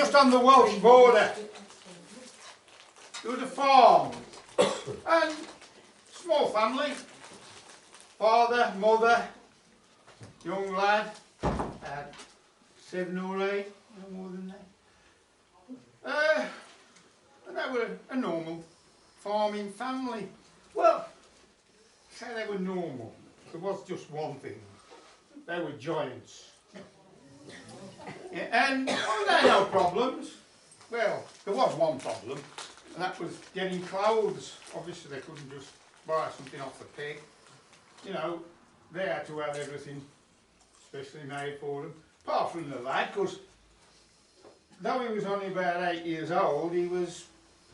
just on the Welsh border. There was a farm, and small family, father, mother, young lad, had 7 or 8, no more than that. And they were a normal farming family. Well, say they were normal. There was just one thing. They were giants. Yeah, and well, they had no problems. Well, there was one problem, and that was getting clothes. Obviously they couldn't just buy something off the peg. You know, they had to have everything specially made for them. Apart from the lad, because though he was only about 8 years old, he was,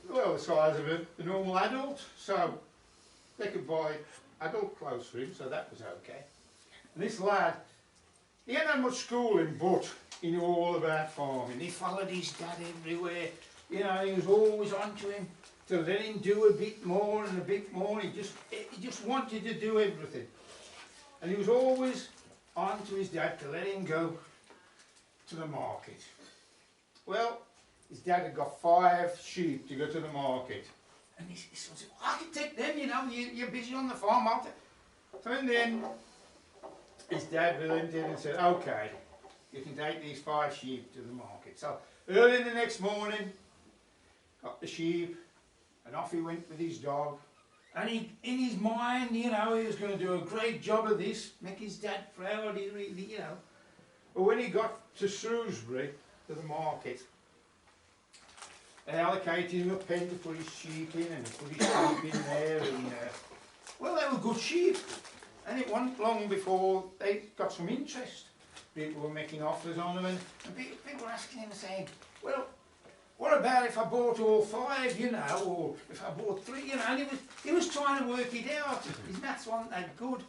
well, the size of a normal adult. So they could buy adult clothes for him, so that was okay. And this lad, he hadn't had much schooling, but he knew all about farming. He followed his dad everywhere. You know, he was always on to him to let him do a bit more and a bit more. He just wanted to do everything. And he was always on to his dad to let him go to the market. Well, his dad had got 5 sheep to go to the market. And his son said, I can take them, you know, you're busy on the farm. So in the end, his dad relented and said, okay, you can take these 5 sheep to the market. So early in the next morning, got the sheep, and off he went with his dog. And he, in his mind, you know, he was going to do a great job of this, make his dad proud, he really, you know. But when he got to Shrewsbury, to the market, they allocated him a pen to put his sheep in, and he put his sheep in there, and well, they were good sheep. And it wasn't long before they got some interest. People were making offers on them, and people were asking him, saying, well, what about if I bought all 5, you know, or if I bought 3, you know, and he was trying to work it out. His maths wasn't that good.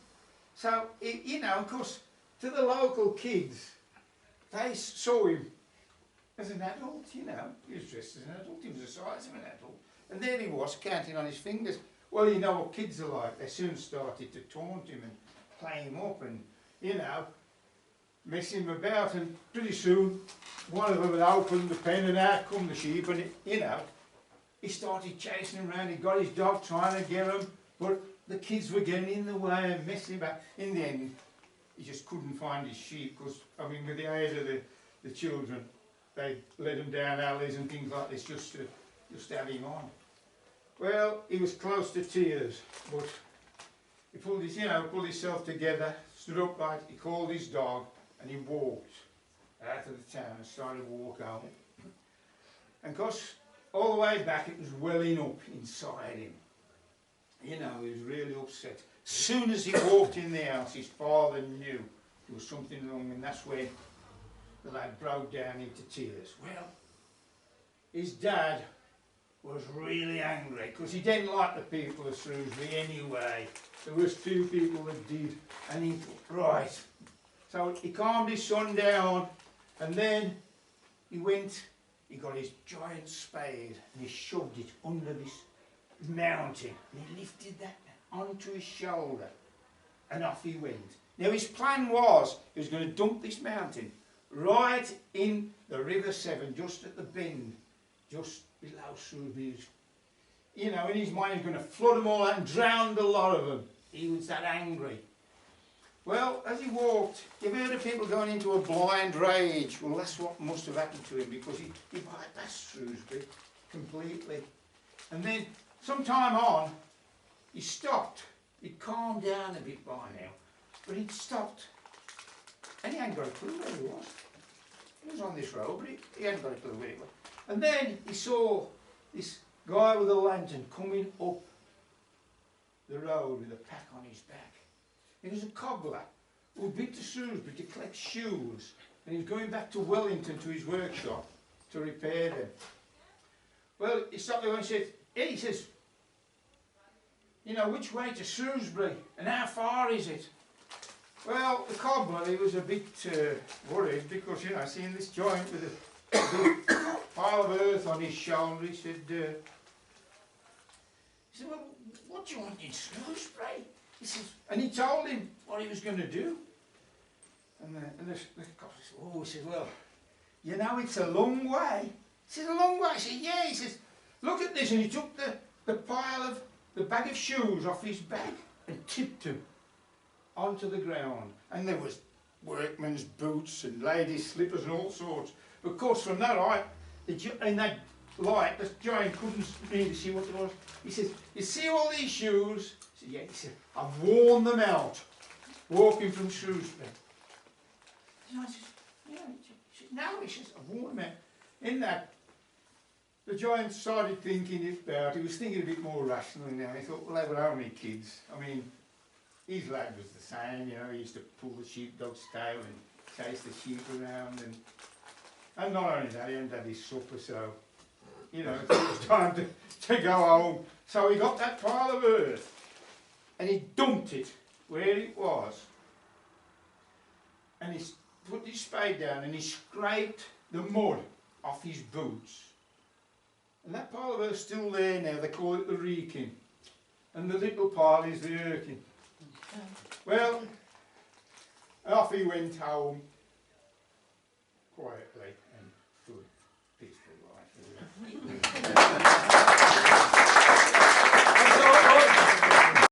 So, you know, of course, to the local kids, they saw him as an adult, you know. He was dressed as an adult, he was the size of an adult. And there he was, counting on his fingers. Well, you know what kids are like. They soon started to taunt him and play him up and, you know, mess him about. And pretty soon, one of them had opened the pen and out come the sheep, and, you know, he started chasing him around. He got his dog trying to get him, but the kids were getting in the way and messing about. In the end, he just couldn't find his sheep because, I mean, with the aid of the children, they led him down alleys and things like this just to have him on. Well, he was close to tears, but he pulled his, you know, pulled himself together, stood upright, he called his dog, and he walked out of the town and started to walk home. And of course, all the way back it was welling up inside him. You know, he was really upset. As soon as he walked in the house, his father knew there was something wrong, and that's when the lad broke down into tears. Well, his dad was really angry because he didn't like the people of Shrewsbury anyway. There was 2 people that did, and he thought, right. So he calmed his son down, and then he got his giant spade and he shoved it under this mountain, and he lifted that onto his shoulder, and off he went. Now his plan was, he was going to dump this mountain right in the River Severn, just at the bend, just below Shrewsbury. You know, in his mind he was going to flood them all out and drown the lot of them. He was that angry. Well, as he walked, you've heard of people going into a blind rage. Well, that's what must have happened to him, because he bypassed Shrewsbury completely. And then, some time on, he stopped. He'd calmed down a bit by now, but he'd stopped. And he hadn't got a clue where he was. He was on this road, but he hadn't got a clue where he was. And then he saw this guy with a lantern coming up the road with a pack on his back. He was a cobbler who had been to Shrewsbury to collect shoes, and he was going back to Wellington to his workshop to repair them. Well, he stopped there and said, hey, he says, you know, which way to Shrewsbury and how far is it? Well, the cobbler, he was a bit worried because, you know, seeing this giant with a big pile of earth on his shoulder, he said, well, what do you want in Shrewsbury? He says, and he told him what he was going to do. And the cobbler said, oh, he said, well, you know, it's a long way. He says, a long way? I said, yeah. He says, look at this. And he took the pile of, the bag of shoes off his back and tipped them onto the ground. And there was workmen's boots and ladies' slippers and all sorts. But of course, from that height, in that light, the giant couldn't really see what it was. He says, you see all these shoes? I said, yeah. He said, I've worn them out walking from Shrewsbury. And I said, yeah. He said, no, he says, I've worn them out. In that, the giant started thinking about, he was thinking a bit more rationally now. He thought, well, they were only kids. I mean, his lad was the same, you know, he used to pull the sheepdog's tail and chase the sheep around. And not only that, he hadn't had his supper, so, you know, it was time to go home. So he got that pile of earth and he dumped it where it was. And he put his spade down and he scraped the mud off his boots. And that pile of earth's still there now, they call it the reeking. And the little pile is the irking. Well, off he went home quietly.